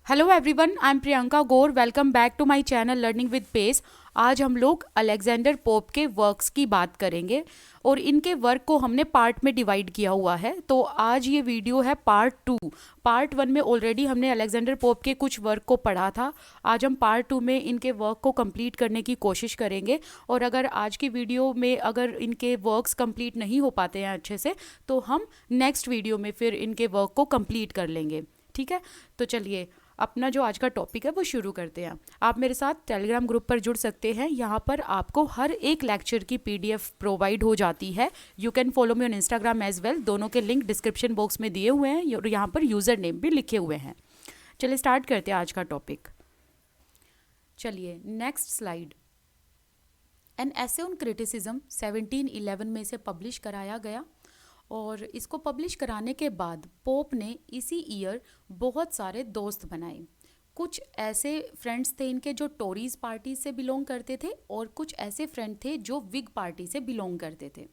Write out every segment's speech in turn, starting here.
Hello everyone, I am Priyanka Gaur. Welcome back to my channel learning with pace. आज हम लोग Alexander pope के works की बात करेंगे और इनके वर्क को हमने पार्ट में डिवाइड किया हुआ है। तो आज ये वीडियो है पार्ट 2। पार्ट 1 में ऑलरेडी हमने अलेक्जेंडर पोप के कुछ वर्क को पढ़ा था। आज हम पार्ट 2 में इनके वर्क को कंप्लीट करने की कोशिश करेंगे। और अगर आज की वीडियो में अगर इनके वर्क्स कंप्लीट नहीं हो पाते हैं अच्छे से, तो हम नेक्स्ट वीडियो में फिर इनके वर्क को कंप्लीट कर लेंगे। ठीक है, तो चलिए अपना जो आज का टॉपिक है वो शुरू करते हैं। आप मेरे साथ टेलीग्राम ग्रुप पर जुड़ सकते हैं। यहाँ पर आपको हर एक लेक्चर की पीडीएफ प्रोवाइड हो जाती है। You can follow me on Instagram as well. दोनों के लिंक डिस्क्रिप्शन बॉक्स में दिए हुए हैं और यहाँ पर यूज़र नेम भी लिखे हुए हैं। चलिए स्टार्ट करते हैं आज का टॉपिक। चलिए next slide. An essay on criticism 1711 में इसे पब्लिश कराया गया और इसको पब्लिश कराने के बाद पोप ने इसी ईयर बहुत सारे दोस्त बनाए। कुछ ऐसे फ्रेंड्स थे इनके जो टोरीज पार्टी से बिलोंग करते थे और कुछ ऐसे फ्रेंड थे जो विग पार्टी से बिलोंग करते थे।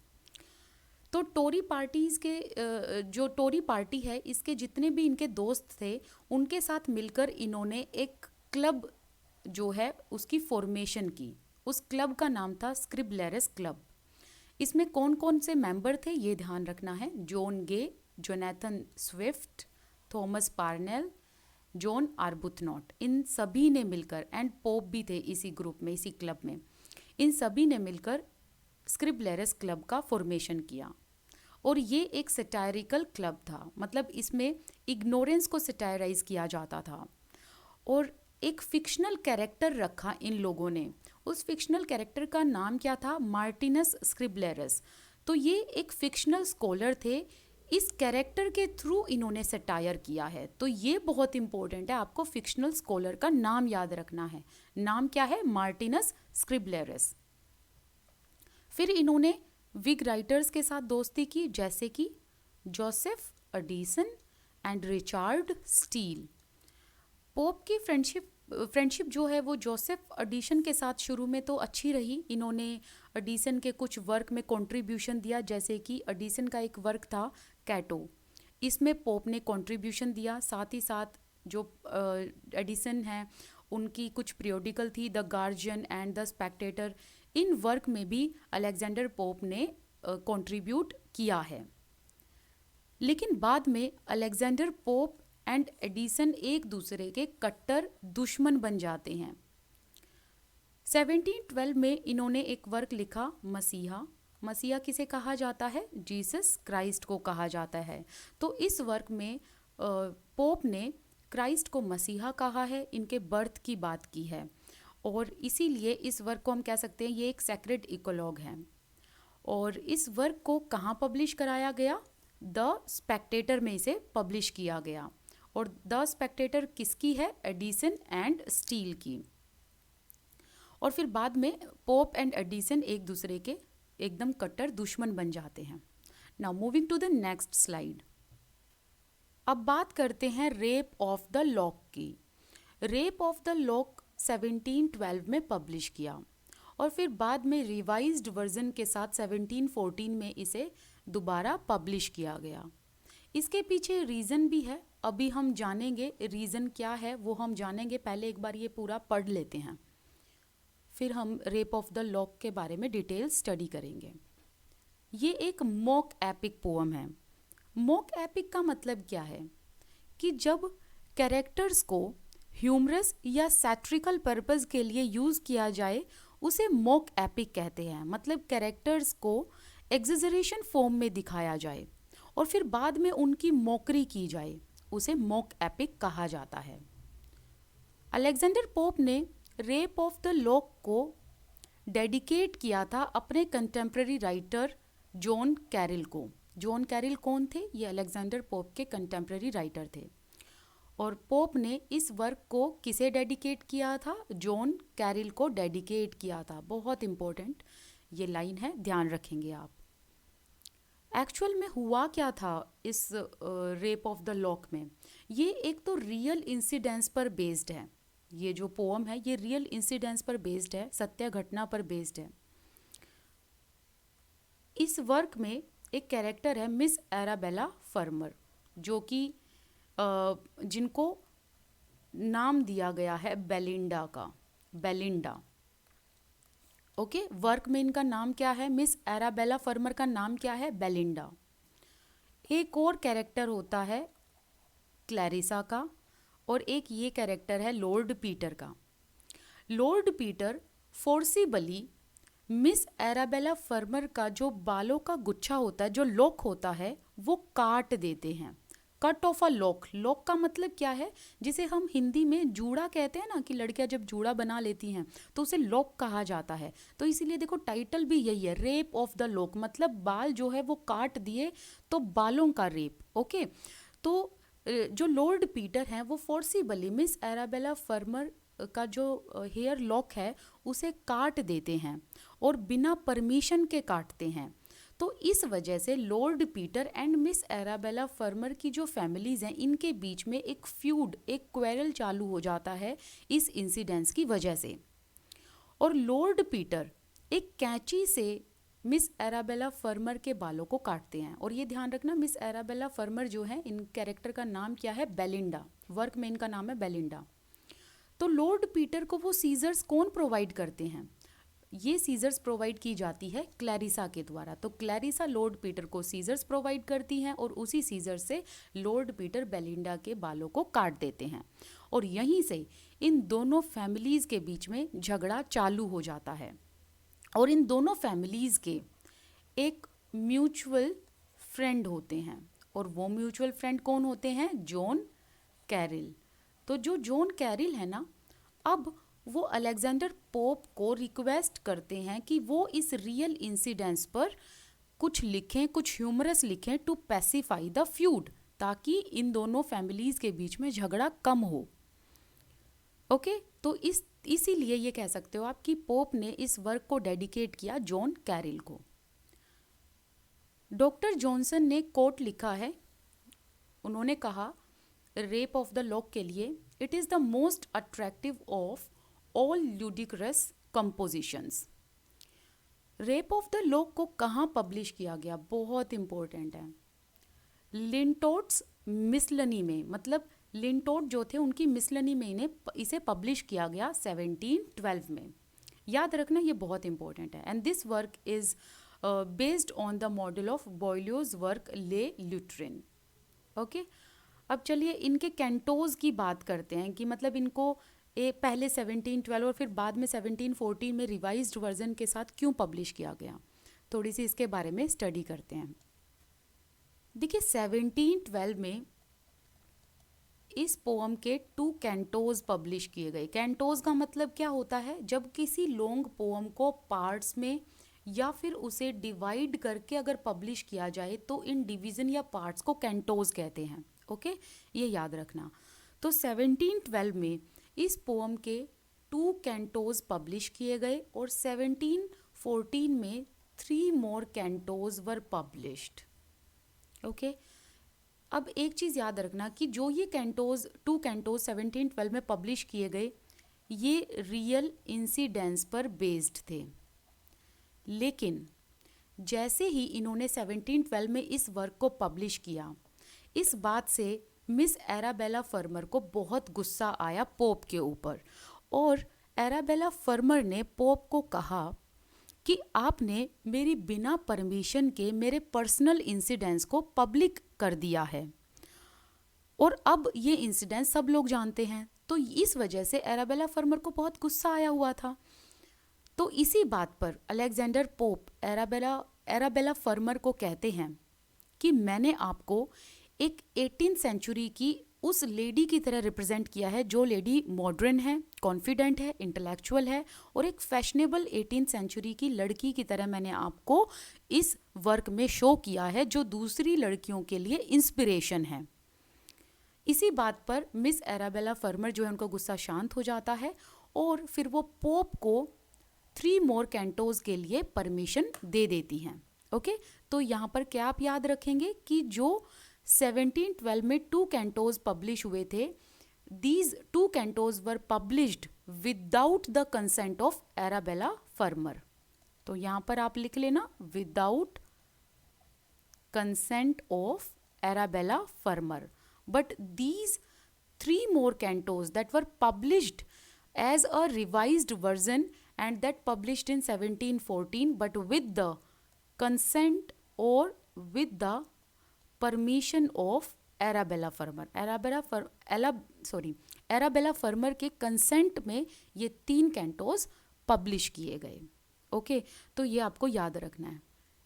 तो टोरी पार्टीज़ के जो टोरी पार्टी है इसके जितने भी इनके दोस्त थे उनके साथ मिलकर इन्होंने एक क्लब जो है उसकी फॉर्मेशन की। उस क्लब का नाम था स्क्रिबलेरस क्लब। इसमें कौन कौन से मेंबर थे ये ध्यान रखना है। John Gay, Jonathan Swift, Thomas Parnell, John Arbuthnot, इन सभी ने मिलकर, एंड पोप भी थे इसी ग्रुप में, इसी क्लब में, इन सभी ने मिलकर स्क्रिबलेरस क्लब का फॉर्मेशन किया। और ये एक सटायरिकल क्लब था, मतलब इसमें इग्नोरेंस को सटायराइज किया जाता था। और एक फिक्शनल कैरेक्टर रखा इन लोगों ने। उस फिक्शनल कैरेक्टर का नाम क्या था? मार्टिनस स्क्रिबलेरस। तो ये एक फिक्शनल स्कॉलर थे। इस कैरेक्टर के थ्रू इन्होंने सटायर किया है। तो ये बहुत इंपॉर्टेंट है, आपको फिक्शनल स्कॉलर का नाम याद रखना है। नाम क्या है? मार्टिनस स्क्रिबलेरस। फिर इन्होंने विग राइटर्स के साथ दोस्ती की, जैसे कि Joseph Addison and Richard steel. Pope की फ्रेंडशिप जो है वो जोसेफ एडिसन के साथ शुरू में तो अच्छी रही। इन्होंने एडिसन के कुछ वर्क में कंट्रीब्यूशन दिया, जैसे कि एडिसन का एक वर्क था कैटो, इसमें पोप ने कंट्रीब्यूशन दिया। साथ ही साथ जो एडिसन हैं उनकी कुछ पीरियोडिकल थी, the guardian and the Spectator, in work में भी अलेक्जेंडर पोप ने कंट्रीब्यूट किया है। लेकिन बाद में अलेक्जेंडर पोप एंड एडिसन एक दूसरे के कट्टर दुश्मन बन जाते हैं। 1712 में इन्होंने एक वर्क लिखा, मसीहा। मसीहा किसे कहा जाता है? जीसस क्राइस्ट को कहा जाता है। तो इस वर्क में पोप ने क्राइस्ट को मसीहा कहा है, इनके बर्थ की बात की है। और इसीलिए इस वर्क को हम कह सकते हैं ये एक सेक्रेड इकोलॉग है। और इस वर्क को कहाँ पब्लिश कराया गया? द स्पेक्टेटर में इसे पब्लिश किया गया। और द स्पेक्टेटर किसकी है? एडिसन एंड स्टील की। और फिर बाद में पोप एंड एडिसन एक दूसरे के एकदम कट्टर दुश्मन बन जाते हैं। Now moving to the next slide. अब बात करते हैं रेप ऑफ द लॉक की। रेप ऑफ द लॉक 1712 में पब्लिश किया और फिर बाद में रिवाइज्ड वर्जन के साथ 1714 में इसे दोबारा पब्लिश किया गया। इसके पीछे रीज़न भी है, अभी हम जानेंगे रीज़न क्या है, वो हम जानेंगे। पहले एक बार ये पूरा पढ़ लेते हैं, फिर हम रेप ऑफ द लॉक के बारे में डिटेल स्टडी करेंगे। ये एक मॉक एपिक पोअम है। मॉक एपिक का मतलब क्या है? कि जब कैरेक्टर्स को ह्यूमरस या सैट्रिकल पर्पस के लिए यूज़ किया जाए उसे मॉक एपिक कहते हैं। मतलब कैरेक्टर्स को एग्जेजरेशन फॉर्म में दिखाया जाए और फिर बाद में उनकी मॉकरी की जाए, उसे मॉक एपिक कहा जाता है। अलेक्जेंडर पोप ने रेप ऑफ द लॉक को डेडिकेट किया था अपने कंटेम्प्रेरी राइटर जॉन कैरिल को। जॉन कैरिल कौन थे? ये अलेक्जेंडर पोप के कंटेम्प्रेरी राइटर थे। और पोप ने इस वर्क को किसे डेडिकेट किया था? जॉन कैरिल को डेडिकेट किया था। बहुत इंपॉर्टेंट ये लाइन है, ध्यान रखेंगे आप। एक्चुअल में हुआ क्या था इस रेप ऑफ द लॉक में? ये एक तो रियल इंसिडेंट्स पर बेस्ड है। ये जो पोअम है ये रियल इंसिडेंट्स पर बेस्ड है, सत्य घटना पर बेस्ड है। इस वर्क में एक कैरेक्टर है मिस एराबेला फर्मर, जो कि जिनको नाम दिया गया है बेलिंडा का, बेलिंडा। ओके, वर्क में इनका नाम क्या है, मिस एराबेला फर्मर का नाम क्या है, बेलिंडा। एक और कैरेक्टर होता है क्लैरिसा का, और एक ये कैरेक्टर है लॉर्ड पीटर का। Lord Peter forcibly Miss Arabella Fermor का जो बालों का गुच्छा होता है, जो लॉक होता है, वो काट देते हैं। Cut of a lock, lock का मतलब क्या है, जिसे हम हिंदी में जूड़ा कहते हैं ना, कि लड़कियां जब जूड़ा बना लेती हैं तो उसे लॉक कहा जाता है। तो इसीलिए देखो टाइटल भी यही है, रेप ऑफ द लॉक, मतलब बाल जो है वो काट दिए तो बालों का रेप। ओके, तो जो लॉर्ड पीटर हैं वो फोर्सिबली मिस एराबेला फर्मर का जो हेयर लॉक है उसे काट देते हैं, और बिना परमिशन के काटते हैं। तो इस वजह से Lord Peter and Miss Arabella Fermor की जो फैमिलीज हैं, इनके बीच में एक फ्यूड, एक क्वेरल चालू हो जाता है इस इंसिडेंस की वजह से। और लॉर्ड पीटर एक कैंची से मिस एराबेला फर्मर के बालों को काटते हैं। और ये ध्यान रखना, मिस एराबेला फर्मर जो है, इन कैरेक्टर का नाम क्या है, बेलिंडा। वर्क में इनका नाम है बेलिंडा। तो लॉर्ड पीटर को वो सीजर्स कौन प्रोवाइड करते हैं, ये सीजर्स प्रोवाइड की जाती है क्लैरिसा के द्वारा। तो क्लैरिसा लॉर्ड पीटर को सीजर्स प्रोवाइड करती हैं, और उसी सीजर से लॉर्ड पीटर बेलिंडा के बालों को काट देते हैं। और यहीं से इन दोनों फैमिलीज़ के बीच में झगड़ा चालू हो जाता है। और इन दोनों फैमिलीज़ के एक म्यूचुअल फ्रेंड होते हैं, और वो म्यूचुअल फ्रेंड कौन होते हैं, जॉन कैरिल। तो जो जॉन कैरिल है ना, अब वो अलेक्जेंडर पोप को रिक्वेस्ट करते हैं कि वो इस रियल इंसिडेंट्स पर कुछ लिखें, कुछ ह्यूमरस लिखें टू पैसिफाई द फ्यूड, ताकि इन दोनों फैमिलीज़ के बीच में झगड़ा कम हो। ओके, तो इसीलिए ये कह सकते हो आप कि पोप ने इस वर्क को डेडिकेट किया जॉन कैरिल को। डॉक्टर जॉनसन ने कोट लिखा है, उन्होंने कहा रेप ऑफ द लॉक के लिए, it is the most attractive of all ludicrous compositions. Rape of the lock को कहाँ पब्लिश किया गया, बहुत इंपॉर्टेंट है, लिंटोट्स मिसलनी में, मतलब लिंटोट जो थे उनकी मिसलनी में इसे पब्लिश किया गया 1712 में। याद रखना ये बहुत इंपॉर्टेंट है। And this work is based on the model of Boileau's work Le Lutrin. Okay, अब चलिए इनके कैंटोज की बात करते हैं, कि मतलब इनको पहले 1712 और फिर बाद में 1714 में रिवाइज्ड वर्जन के साथ क्यों पब्लिश किया गया, थोड़ी सी इसके बारे में स्टडी करते हैं। देखिए 1712 में इस पोअम के 2 कैंटोज पब्लिश किए गए। कैंटोज का मतलब क्या होता है, जब किसी लॉन्ग पोअम को पार्ट्स में या फिर उसे डिवाइड करके अगर पब्लिश किया जाए तो इन डिवीज़न या पार्ट्स को कैंटोज कहते हैं। ओके, ये याद रखना। तो 1712 में इस पोअम के 2 कैंटोज पब्लिश किए गए, और 1714 में 3 मोर कैंटोज वर पब्लिश्ड। ओके, अब एक चीज़ याद रखना कि जो ये कैंटोज 2 कैंटोज 1712 में पब्लिश किए गए, ये रियल इंसिडेंट्स पर बेस्ड थे। लेकिन जैसे ही इन्होंने 1712 में इस वर्क को पब्लिश किया, इस बात से मिस एराबेला फर्मर को बहुत गुस्सा आया पोप के ऊपर, और एराबेला फर्मर ने पोप को कहा कि आपने मेरी बिना परमिशन के मेरे पर्सनल इंसिडेंट्स को पब्लिक कर दिया है, और अब ये इंसिडेंट्स सब लोग जानते हैं। तो इस वजह से एराबेला फर्मर को बहुत गुस्सा आया हुआ था। तो इसी बात पर अलेक्जेंडर पोप एराबेला फर्मर को कहते हैं कि मैंने आपको एक 18th सेंचुरी की उस लेडी की तरह रिप्रेजेंट किया है, जो लेडी मॉडर्न है, कॉन्फिडेंट है, इंटेलेक्चुअल है, और एक फैशनेबल 18th सेंचुरी की लड़की की तरह मैंने आपको इस वर्क में शो किया है, जो दूसरी लड़कियों के लिए इंस्पिरेशन है। इसी बात पर मिस एराबेला फर्मर जो है उनका गुस्सा शांत हो जाता है, और फिर वो पोप को 3 मोर कैंटोज के लिए परमिशन दे देती हैं। ओके, तो यहाँ पर क्या आप याद रखेंगे कि जो 1712 में 2 कैंटोज पब्लिश हुए थे, these 2 cantos were published without the consent of Arabella Fermor. तो यहाँ पर आप लिख लेना without consent of Arabella Fermor, but these 3 more cantos that were published as a revised version and that published in 1714 but with the consent or with the permission of Arabella Fermor. Arabella Fermor के consent में ये 3 Cantos publish किए गए। Okay, तो ये आपको याद रखना है।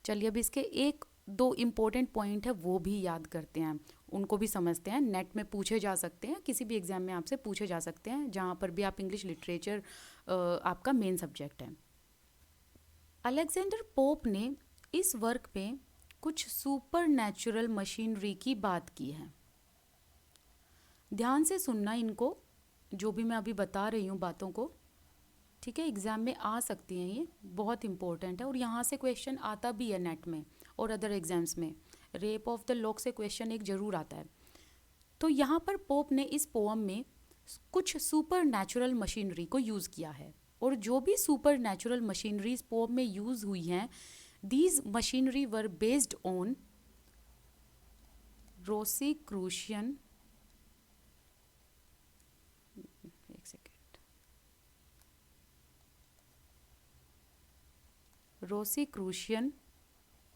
चलिए अब इसके एक दो इम्पोर्टेंट पॉइंट है वो भी याद करते हैं, उनको भी समझते हैं। नेट में पूछे जा सकते हैं, किसी भी एग्जाम में आपसे पूछे जा सकते हैं, जहाँ पर भी आप इंग्लिश लिटरेचर आपका मेन सब्जेक्ट है। अलेक्जेंडर पोप ने इस वर्क में कुछ सुपर नेचुरल मशीनरी की बात की है। ध्यान से सुनना इनको, जो भी मैं अभी बता रही हूँ बातों को, ठीक है। एग्ज़ाम में आ सकती हैं, ये बहुत इंपॉर्टेंट है और यहाँ से क्वेश्चन आता भी है नेट में और अदर एग्जाम्स में। रेप ऑफ द लॉक से क्वेश्चन एक ज़रूर आता है। तो यहाँ पर पोप ने इस पोअम में कुछ सुपर नेचुरल मशीनरी को यूज़ किया है, और जो भी सुपर नेचुरल मशीनरी इस पोअम में यूज़ हुई हैं, these machinery were based on Rosicrucian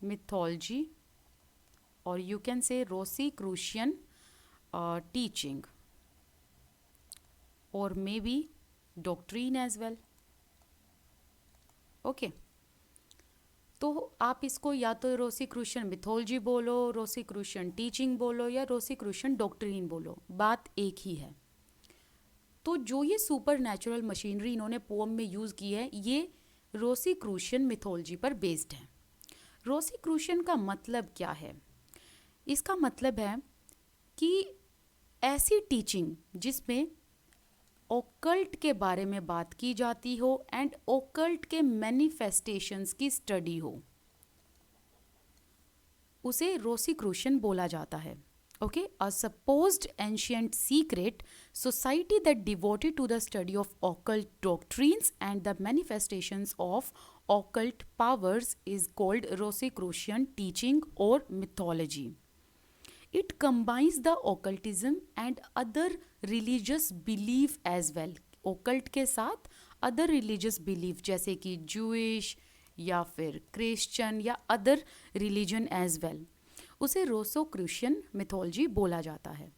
mythology, or you can say Rosicrucian teaching, or maybe doctrine as well. Okay, तो आप इसको या तो रोसीक्रूशियन मिथोलॉजी बोलो, रोसीक्रूशियन टीचिंग बोलो, या रोसीक्रूशियन डॉक्ट्रिन बोलो, बात एक ही है। तो जो ये सुपर नेचुरल मशीनरी इन्होंने पोम में यूज़ की है, ये रोसीक्रूशियन मिथोलॉजी पर बेस्ड है। रोसीक्रूशियन का मतलब क्या है? इसका मतलब है कि ऐसी टीचिंग जिसमें ओकल्ट के बारे में बात की जाती हो एंड ओकल्ट के मैनिफेस्टेशंस की स्टडी हो, उसे रोसीक्रूशियन बोला जाता है। Okay, a supposed ancient secret society that devoted to the study of occult doctrines and the manifestations of occult powers is called Rosicrucian teaching और mythology. It combines the occultism and other religious belief as well. Occult के साथ other religious belief जैसे कि Jewish या फिर Christian या other religion as well, उसे रोसोक्रूशियन mythology बोला जाता है।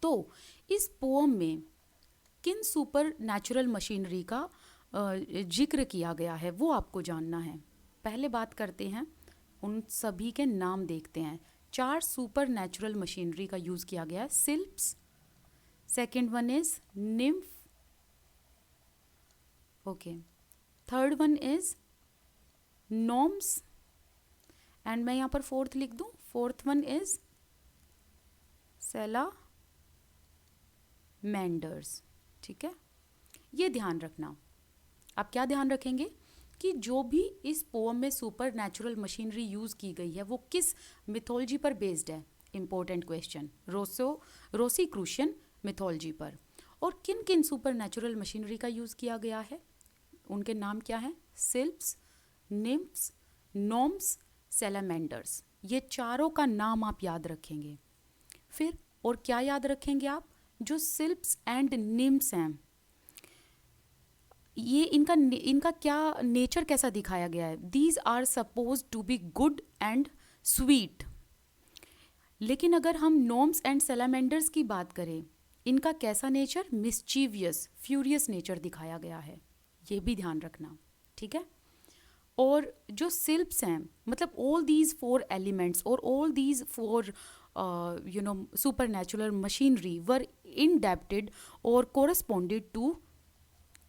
तो इस पोम में किन सुपर नेचुरल मशीनरी का जिक्र किया गया है वो आपको जानना है। पहले बात करते हैं, उन सभी के नाम देखते हैं। 4 सुपर नेचुरल मशीनरी का यूज़ किया गया है। Sylphs, second one is nymph, okay, third one is gnomes, and मैं यहाँ पर फोर्थ लिख दूँ, फोर्थ वन इज सैलामेंडर्स। ठीक है, ये ध्यान रखना। आप क्या ध्यान रखेंगे कि जो भी इस पोम में सुपर नेचुरल मशीनरी यूज़ की गई है वो किस मिथोलॉजी पर बेस्ड है। इंपॉर्टेंट क्वेश्चन, रोसीक्रूशियन मिथोलॉजी पर। और किन किन सुपर नेचुरल मशीनरी का यूज़ किया गया है, उनके नाम क्या हैं? सिल्प्स, निम्फ्स, नॉम्स, सैलामेंडर्स। ये चारों का नाम आप याद रखेंगे। फिर और क्या याद रखेंगे आप? जो सिल्प्स एंड निम्फ्स हैं, ये इनका क्या नेचर कैसा दिखाया गया है? These are suppose to be good and sweet. लेकिन अगर हम नॉम्स एंड सैलामेंडर्स की बात करें, इनका कैसा नेचर? मिस्चीवियस, फ्यूरियस नेचर दिखाया गया है। ये भी ध्यान रखना, ठीक है। और जो सिल्प्स हैं, मतलब ऑल दीज 4 एलिमेंट्स और all these 4 super natural machinery were indebted और corresponded to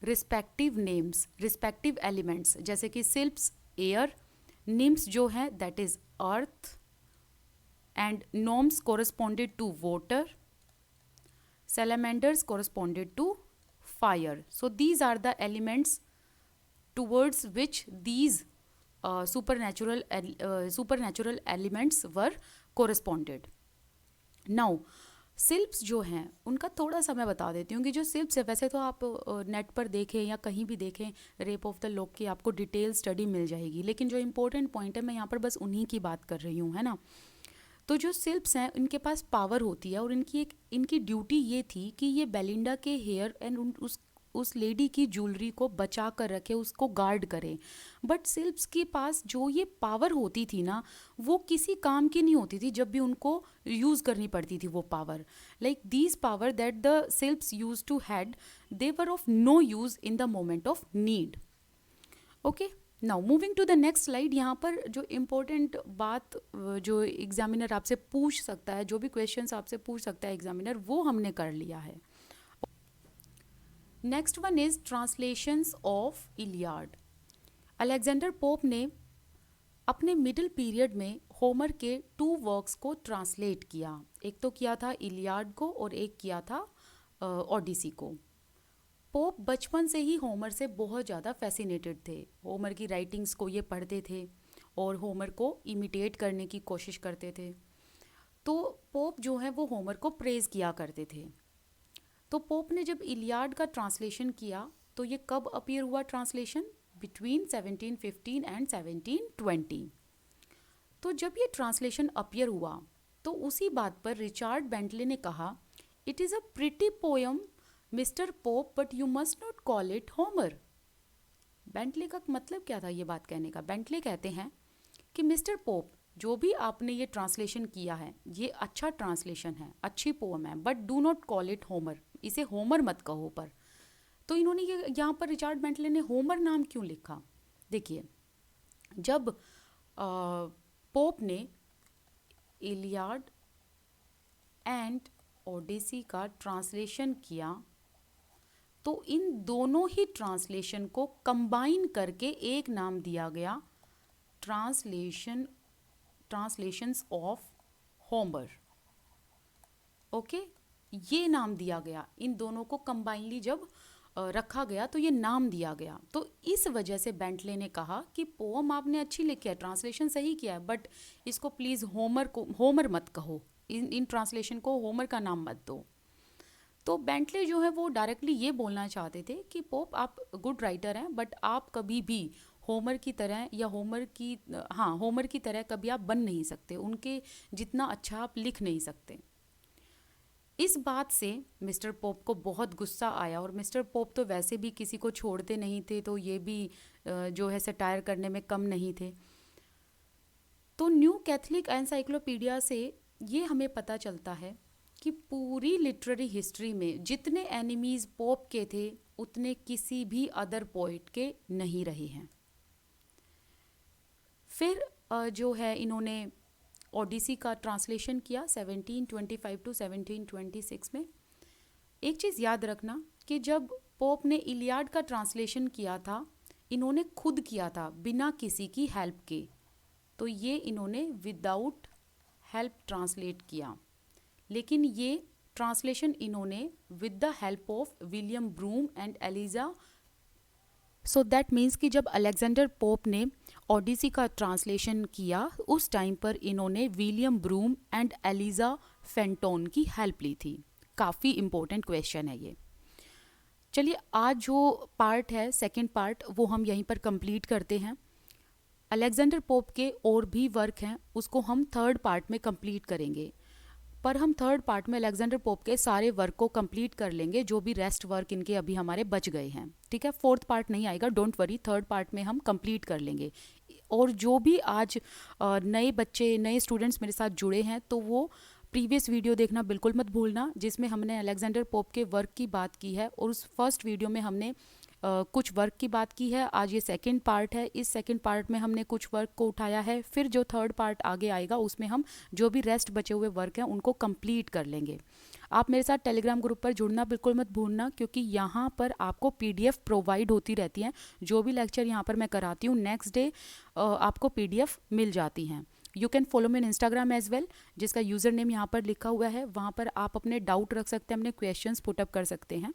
respective names, respective elements. जैसे कि सिल्प्स एयर, निम्स जो है that is earth, and gnomes corresponded to water, salamanders corresponded to fire. So these are the elements towards which these supernatural elements were corresponded. Now सिल्प्स जो हैं उनका थोड़ा सा मैं बता देती हूँ कि जो सिल्प्स है, वैसे तो आप नेट पर देखें या कहीं भी देखें, रेप ऑफ द लॉक की आपको डिटेल स्टडी मिल जाएगी, लेकिन जो इम्पोर्टेंट पॉइंट है मैं यहाँ पर बस उन्हीं की बात कर रही हूँ, है ना। तो जो सिल्प्स हैं इनके पास पावर होती है और इनकी ड्यूटी ये थी कि ये बेलिंडा के हेयर एंड उस लेडी की ज्वेलरी को बचा कर रखे, उसको गार्ड करें। बट सिल्प्स के पास जो ये पावर होती थी ना, वो किसी काम की नहीं होती थी जब भी उनको यूज़ करनी पड़ती थी वो power. Like these power that the sylphs use to had, they were of no use in the moment of need. Okay, now moving to the next slide. यहाँ पर जो इम्पोर्टेंट बात जो एग्जामिनर आपसे पूछ सकता है, जो भी क्वेश्चंस आपसे पूछ सकता है एग्जामिनर, वो हमने कर लिया है। Next one is translations of Iliad. Alexander pope ने अपने मिडिल पीरियड में होमर के 2 वर्क्स को ट्रांसलेट किया। एक तो किया था इलियाड को और एक किया था ओडिसी को। पोप बचपन से ही होमर से बहुत ज़्यादा फैसिनेटेड थे। होमर की राइटिंग्स को ये पढ़ते थे और होमर को इमिटेट करने की कोशिश करते थे। तो पोप जो है वो होमर को प्रेज़ किया करते थे। तो पोप ने जब इलियाड का ट्रांसलेशन किया तो ये कब अपीयर हुआ ट्रांसलेशन? Between 1715 and 1720। तो जब ये ट्रांसलेशन अपीयर हुआ तो उसी बात पर रिचार्ड बेंटले ने कहा, it is a pretty poem mister pope but you must not call it Homer. Bentley का मतलब क्या था ये बात कहने का? बेंटले कहते हैं कि मिस्टर पोप, जो भी आपने ये ट्रांसलेशन किया है ये अच्छा ट्रांसलेशन है, अच्छी पोम है, but do not call it Homer, इसे होमर मत कहो। पर तो इन्होंने ये यहाँ पर रिचार्ड बेंटले ने होमर नाम क्यों लिखा? देखिए, जब पोप ने इलियाड एंड ओडिसी का ट्रांसलेशन किया तो इन दोनों ही ट्रांसलेशन को कंबाइन करके एक नाम दिया गया, ट्रांसलेशंस ऑफ होमर। ओके, ये नाम दिया गया। इन दोनों को कंबाइनली जब रखा गया तो ये नाम दिया गया। तो इस वजह से बेंटले ने कहा कि पोम आपने अच्छी लिखी है, ट्रांसलेशन सही किया है, बट इसको प्लीज़ होमर मत कहो, इन ट्रांसलेशन को होमर का नाम मत दो। तो बेंटले जो है वो डायरेक्टली ये बोलना चाहते थे कि पोप आप गुड राइटर हैं, बट आप कभी भी होमर की तरह या होमर की तरह कभी आप बन नहीं सकते, उनके जितना अच्छा आप लिख नहीं सकते। इस बात से मिस्टर पोप को बहुत गुस्सा आया और मिस्टर पोप तो वैसे भी किसी को छोड़ते नहीं थे, तो ये भी जो है सटायर करने में कम नहीं थे। तो न्यू कैथलिक एनसाइक्लोपीडिया से ये हमें पता चलता है कि पूरी लिटरेरी हिस्ट्री में जितने एनिमीज़ पोप के थे उतने किसी भी अदर पोइट के नहीं रहे हैं। फिर जो है इन्होंने ओडिसी का ट्रांसलेशन किया 1725 टू 1726 में। एक चीज़ याद रखना कि जब पोप ने इलियाड का ट्रांसलेशन किया था, इन्होंने खुद किया था बिना किसी की हेल्प के। तो ये इन्होंने विदाउट हेल्प ट्रांसलेट किया, लेकिन ये ट्रांसलेशन इन्होंने with the help of William Broome and Eliza. So that means कि जब अलेक्जेंडर पोप ने ओडिसी का ट्रांसलेशन किया उस टाइम पर इन्होंने विलियम ब्रूम एंड एलिजा फेंटोन की हेल्प ली थी। काफ़ी इम्पोर्टेंट क्वेश्चन है ये। चलिए, आज जो पार्ट है, सेकंड पार्ट, वो हम यहीं पर कंप्लीट करते हैं। अलेक्जेंडर पोप के और भी वर्क हैं, उसको हम थर्ड पार्ट में कंप्लीट करेंगे। पर हम थर्ड पार्ट में अलेक्जेंडर पोप के सारे वर्क को कंप्लीट कर लेंगे, जो भी रेस्ट वर्क इनके अभी हमारे बच गए हैं। ठीक है, फोर्थ पार्ट नहीं आएगा, डोंट वरी, थर्ड पार्ट में हम कंप्लीट कर लेंगे। और जो भी आज नए बच्चे, नए स्टूडेंट्स मेरे साथ जुड़े हैं, तो वो प्रीवियस वीडियो देखना बिल्कुल मत भूलना, जिसमें हमने अलेक्जेंडर पोप के वर्क की बात की है और उस फर्स्ट वीडियो में हमने कुछ वर्क की बात की है। आज ये सेकंड पार्ट है, इस सेकंड पार्ट में हमने कुछ वर्क को उठाया है। फिर जो थर्ड पार्ट आगे आएगा उसमें हम जो भी रेस्ट बचे हुए वर्क हैं उनको कंप्लीट कर लेंगे। आप मेरे साथ टेलीग्राम ग्रुप पर जुड़ना बिल्कुल मत भूलना, क्योंकि यहाँ पर आपको PDF प्रोवाइड होती रहती हैं। जो भी लेक्चर यहाँ पर मैं कराती हूँ नेक्स्ट डे आपको PDF मिल जाती हैं। You can follow me in Instagram as well, जिसका यूज़र नेम यहाँ पर लिखा हुआ है। वहाँ पर आप अपने डाउट रख सकते हैं, अपने क्वेश्चंस पुटअप कर सकते हैं।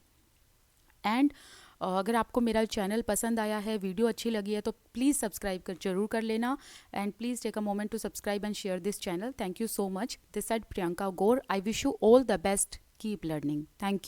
एंड अगर आपको मेरा चैनल पसंद आया है, वीडियो अच्छी लगी है, तो प्लीज़ सब्सक्राइब जरूर कर लेना। And please take a moment to subscribe and share this channel. Thank you so much. This side Priyanka Gaur. I wish you all the best. Keep learning. Thank you.